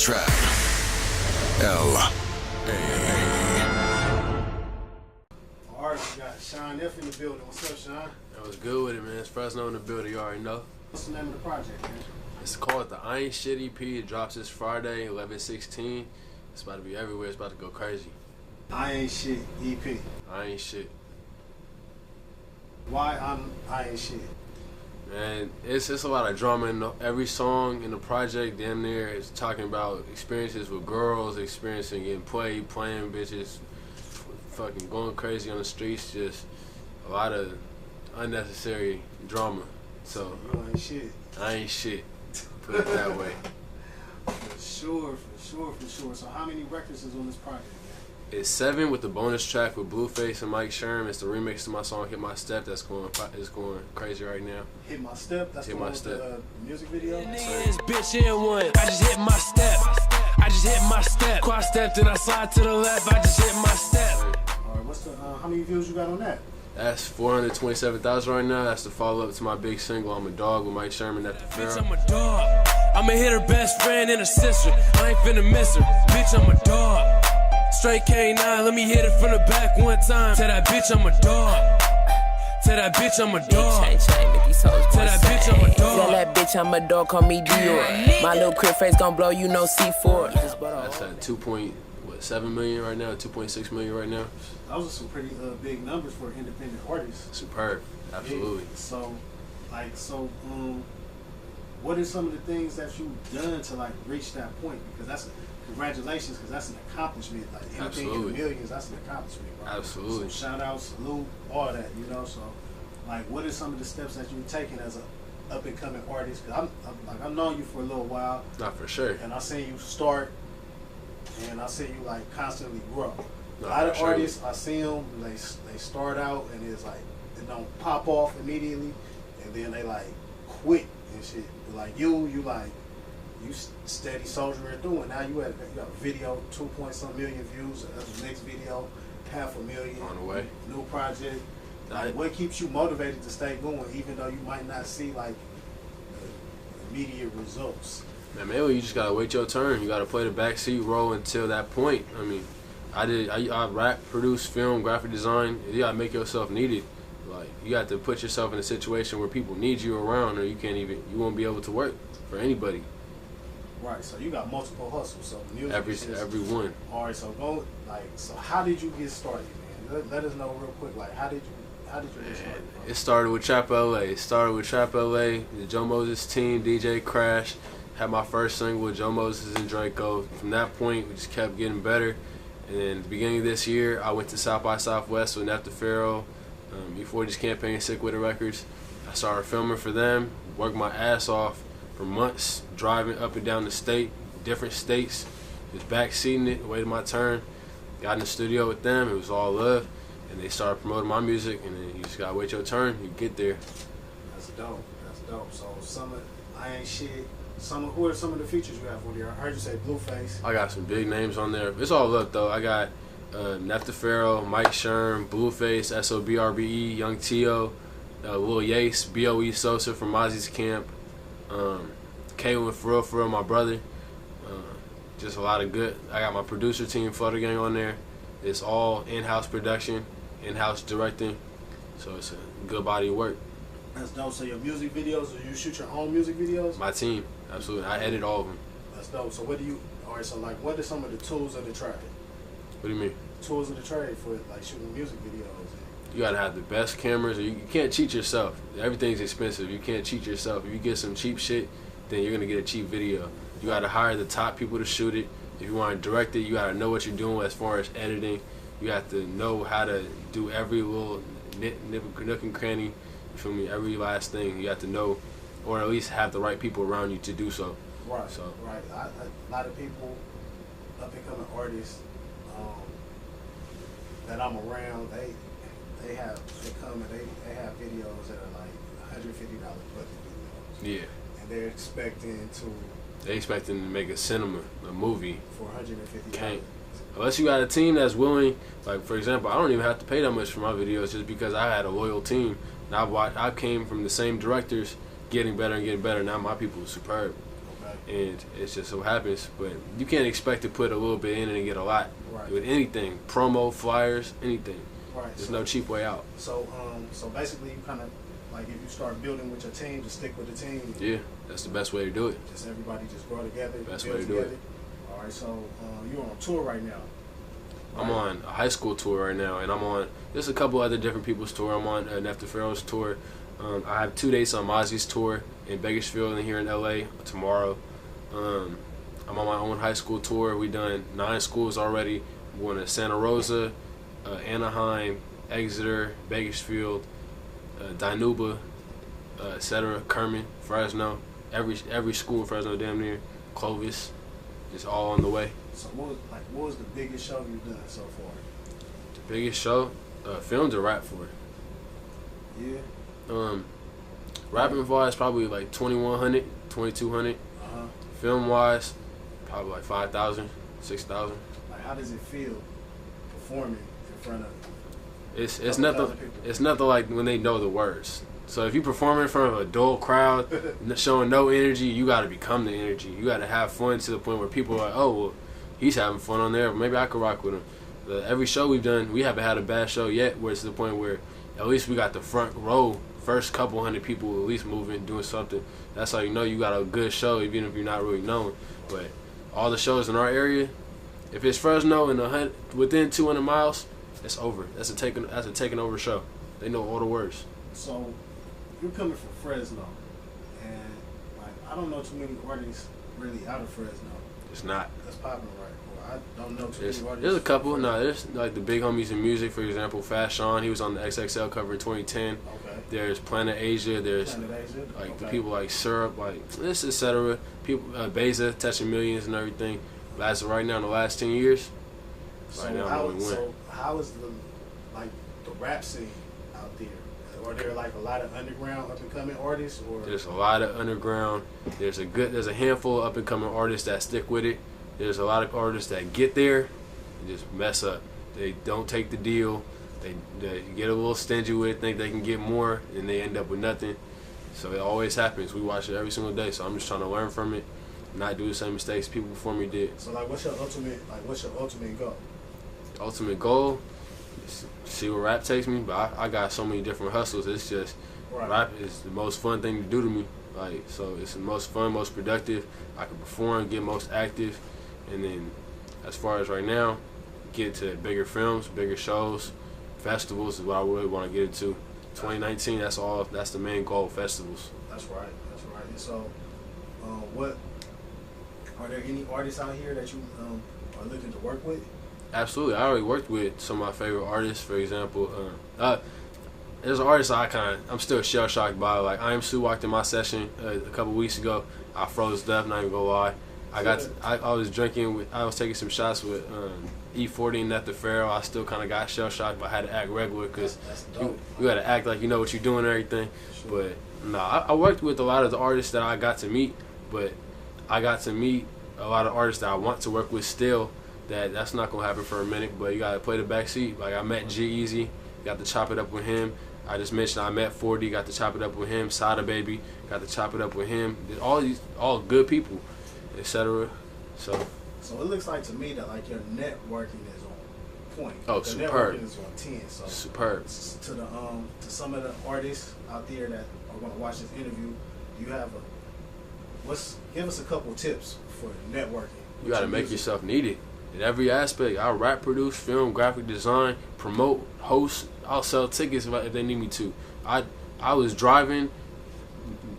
trapLA. Alright, we got Shawn Eff in the building. What's up, Shawn? That was good with it, man. It's Fresno in the building, you already know. What's the name of the project, man? It's called the I Ain't Shit EP. It drops this Friday, 11/16. It's about to be everywhere. It's about to go crazy. I Ain't Shit EP. I ain't shit. Why I Ain't Shit? Man, it's just a lot of drama in every song in the project. Damn near it's talking about experiences with girls, experiencing getting playing bitches, fucking going crazy on the streets. Just a lot of unnecessary drama. So You ain't shit. I ain't shit. Put it that way. For sure. So how many records is on this project, man? It's 7 with the bonus track with Blueface and Mike Sherm. It's the remix to my song "Hit My Step." It's going crazy right now. Hit My Step. That's Hit the My one with Step. the music video. This bitch in one. I just hit my step. I just hit my step. Quad stepped and I slide to the left. I just hit my step. Alright, what's the how many views you got on that? That's 427,000 right now. That's the follow-up to my big single "I'm a Dog" with Mike Sherman at the Bitch, fair. I'm a dog. I'ma hit her best friend and her sister. I ain't finna miss her. Bitch, I'm a dog. Straight K9, let me hit it from the back one time. Tell that bitch I'm a dog. Tell that bitch I'm a dog. Tell that bitch I'm a dog. Tell that bitch I'm a dog, call me Dior. My little crib face gon' blow, you know C4. That's at 2.7 million right now, 2.6 million right now. Those are some pretty big numbers for independent artists. Superb, absolutely. Yeah. What are some of the things that you've done to like reach that point? Because that's congratulations, because that's an accomplishment. Like anything in the millions, that's an accomplishment, bro. Absolutely. So shout out, salute, all that, you know. So, like, what are some of the steps that you've taken as a up and coming artist? Because I've known you for a little while. Not for sure. And I seen you start, and I see you like constantly grow. A Not lot of for sure. artists, I see them, they start out and it's like it don't pop off immediately, and then they like quit and shit. But like you steady soldiering through, and now you got a video 2-point-some million views. The next video 500,000 On the way. New project. Like, what keeps you motivated to stay going, even though you might not see like immediate results? Man, maybe you just gotta wait your turn. You gotta play the backseat role until that point. I mean, I rap, produce, film, graphic design. You gotta make yourself needed. Like, you got to put yourself in a situation where people need you around, or you won't be able to work for anybody. Right. So you got multiple hustles. So music. Every one. All right. So so how did you get started, man? Let us know real quick. Like, how did you get started? Bro? It started with trapLA. The Joe Moses team, DJ Crash, had my first single with Joe Moses and Draco. From that point, we just kept getting better. And then at the beginning of this year, I went to South by Southwest with Neff the Pharaoh, E40's campaign, Sick With It Records. I started filming for them, worked my ass off for months, driving up and down the state, different states, just backseating it, waiting my turn. Got in the studio with them, it was all love, and they started promoting my music, and then you just gotta wait your turn, you get there. That's dope. So I Ain't Shit. Who are some of the features you have on there? I heard you say Blueface. I got some big names on there. It's all love though. I got Neff the Pharaoh, Mike Sherm, Blueface, SOBRBE, Young T.O., Lil Yace, B.O.E. Sosa from Mozzie's Camp, Kaylin for real, my brother. Just a lot of good. I got my producer team, Flutter Gang, on there. It's all in-house production, in-house directing, so it's a good body of work. That's dope. So your music videos, or you shoot your own music videos? My team, absolutely. I edit all of them. That's dope. So what are some of the tools of the trade? What do you mean? Tools of the trade for like shooting music videos. You gotta have the best cameras, or you can't cheat yourself. Everything's expensive. You can't cheat yourself. If you get some cheap shit, then you're gonna get a cheap video. You gotta hire the top people to shoot it. If you want to direct it, you gotta know what you're doing as far as editing. You have to know how to do every little nook and cranny. You feel me? Every last thing you have to know, or at least have the right people around you to do so. Right. So right. A lot of people, up and coming artists, that I'm around, they come and they have videos that are like $150 budget videos. Yeah. And they're expecting to make a movie for $150. Can't. Unless you got a team that's willing. Like, for example, I don't even have to pay that much for my videos just because I had a loyal team. And I came from the same directors, getting better and getting better. Now my people are superb. Okay. And it's just so happens. But you can't expect to put a little bit in and get a lot with anything. Promo, flyers, anything. Right. There's no cheap way out. So basically, you kind of like if you start building with your team, just stick with the team. Yeah, that's the best way to do it. Just everybody just grow together. Best build way to do together. it. All right. So you're on tour right now. I'm on a high school tour right now, and I'm on there's a couple other different people's tour. I'm on Neff Pharaoh's tour. I have 2 dates on Mozzie's tour in Bakersfield and here in LA tomorrow. I'm on my own high school tour. We done 9 schools already. We're going to Santa Rosa, Anaheim, Exeter, Bakersfield, Dinuba, etc. Kerman, Fresno. Every school in Fresno, damn near. Clovis, just all on the way. So what was the biggest show you've done so far? The biggest show, filmed a rap for. Yeah. Rapping wise, probably like 2,100, 2,200. Film wise, probably like 5,000, 6,000. Like, how does it feel performing in front of? It's nothing. It's nothing like when they know the words. So if you perform in front of a dull crowd, showing no energy, you got to become the energy. You got to have fun to the point where people are like, oh, well, he's having fun on there. Maybe I could rock with him. Every show we've done, we haven't had a bad show yet where it's to the point where at least we got the front row, first couple hundred people at least moving, doing something. That's how you know you got a good show, even if you're not really known. But all the shows in our area, if it's Fresno and within 200 miles, it's over. That's a taken over show. They know all the words. So you're coming from Fresno, and like I don't know too many artists really out of Fresno. It's not. That's popping right. Well, I don't know too many artists. There's a couple. No, there's like the big homies in music, for example, Fast Shawn. He was on the XXL cover in 2010. Okay. There's Planet Asia. There's like the people like Syrup, like this, etc. People, Beza, touching millions and everything. But as of right now, in the last 10 years, so right now, how is the rap scene out there? Are there like a lot of underground up and coming artists, or there's a lot of underground. There's a handful of up and coming artists that stick with it. There's a lot of artists that get there and just mess up. They don't take the deal. They get a little stingy with it, think they can get more, and they end up with nothing. So it always happens. We watch it every single day. So I'm just trying to learn from it, not do the same mistakes people before me did. So like, what's your ultimate goal? Ultimate goal. See where rap takes me, but I got so many different hustles. It's just rap is the most fun thing to do to me. Like, so it's the most fun, most productive. I can perform, get most active, and then as far as right now, get to bigger films, bigger shows, festivals is what I really want to get into. 2019, that's all. That's the main goal. Festivals. That's right. And so, what are there any artists out here that you are looking to work with? Absolutely. I already worked with some of my favorite artists. For example, there's an artist I'm still shell shocked by. Like I Am Sue walked in my session a couple weeks ago. I froze up. Not even gonna lie. I was drinking. I was taking some shots with E40 and Neff Pharaoh. I still kind of got shell shocked, but I had to act regular because you got to act like you know what you're doing and everything. Sure. But I worked with a lot of the artists that I got to meet, but I got to meet a lot of artists that I want to work with still. That's not gonna happen for a minute, but you gotta play the back seat. Like I met G-Eazy, got to chop it up with him. I just mentioned I met 40, got to chop it up with him. Sada Baby, got to chop it up with him. All good people, etc. So it looks like to me that like your networking is on point. Oh, the superb. Networking is on 10. So superb. To some of the artists out there that are gonna watch this interview, you have give us a couple tips for networking. You gotta make yourself needed. In every aspect, I'll rap, produce, film, graphic design, promote, host. I'll sell tickets if they need me to. I was driving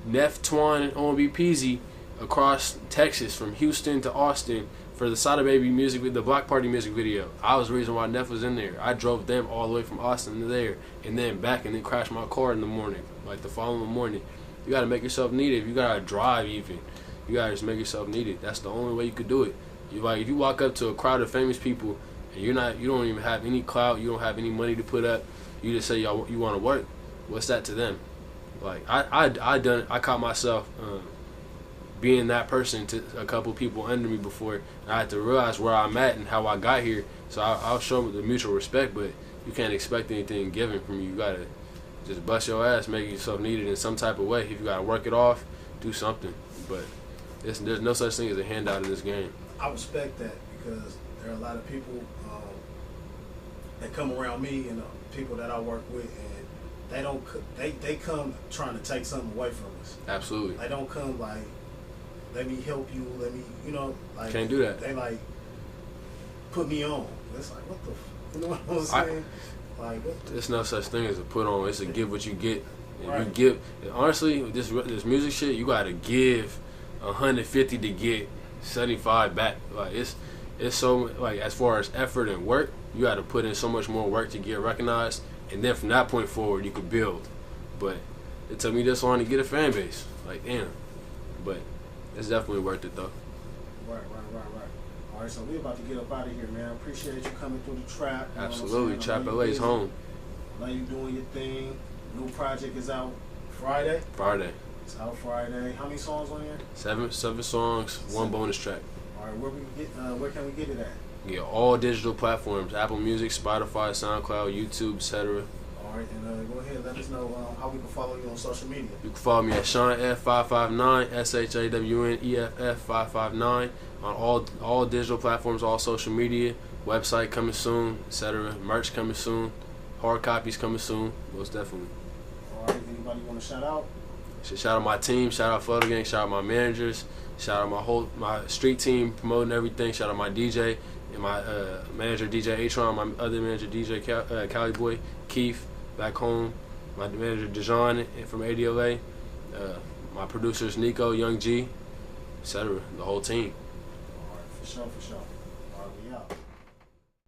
Neff, Twan, and OMB Peasy across Texas from Houston to Austin for the Sada Baby the Block Party music video. I was the reason why Neff was in there. I drove them all the way from Austin to there and then back and then crashed my car in the morning, like the following morning. You gotta make yourself needed. You gotta drive even. You gotta just make yourself needed. That's the only way you could do it. If you walk up to a crowd of famous people and you don't even have any clout, you don't have any money to put up, you just say you want to work. What's that to them? Like I caught myself being that person to a couple people under me before, and I had to realize where I'm at and how I got here. So I'll show them the mutual respect, but you can't expect anything given from you. You gotta just bust your ass, make yourself needed in some type of way. If you gotta work it off, do something. But There's no such thing as a handout in this game. I respect that because there are a lot of people that come around me and people that I work with, and they come trying to take something away from us. Absolutely. They don't come like, let me help you, let me, like. Can't do that. They like put me on. It's like, what the, you know what I'm saying? Like, what the, There's no such thing as a put on. It's a give what you get. And right. you give. And honestly, this music shit, you gotta give 150 to get 75 back. Like it's so like as far as effort and work, you got to put in so much more work to get recognized, and then from that point forward, you could build. But it took me this long to get a fan base. Like damn, but it's definitely worth it though. Right. All right, so we about to get up out of here, man. I appreciate you coming through the trap. You know Absolutely, what I'm saying? trapLA's home. I know you doing your thing. New project is out Friday. It's out Friday. How many songs on here? Seven songs, one bonus track. All right, where can we get it at? Yeah, all digital platforms: Apple Music, Spotify, SoundCloud, YouTube, etc. All right, and go ahead. Let us know how we can follow you on social media. You can follow me at Shawn Eff 559, ShawnEff 559 on all digital platforms, all social media. Website coming soon, etc. Merch coming soon. Hard copies coming soon, most definitely. All right, anybody want to shout out? Shout out my team, shout out Photo Gang, shout out my managers, shout out my street team promoting everything, shout out my DJ and my manager DJ Atron, my other manager DJ Cali Boy, Keith back home, my manager Dejan from ADLA, my producers Nico, Young G, etc. The whole team. All right, for sure.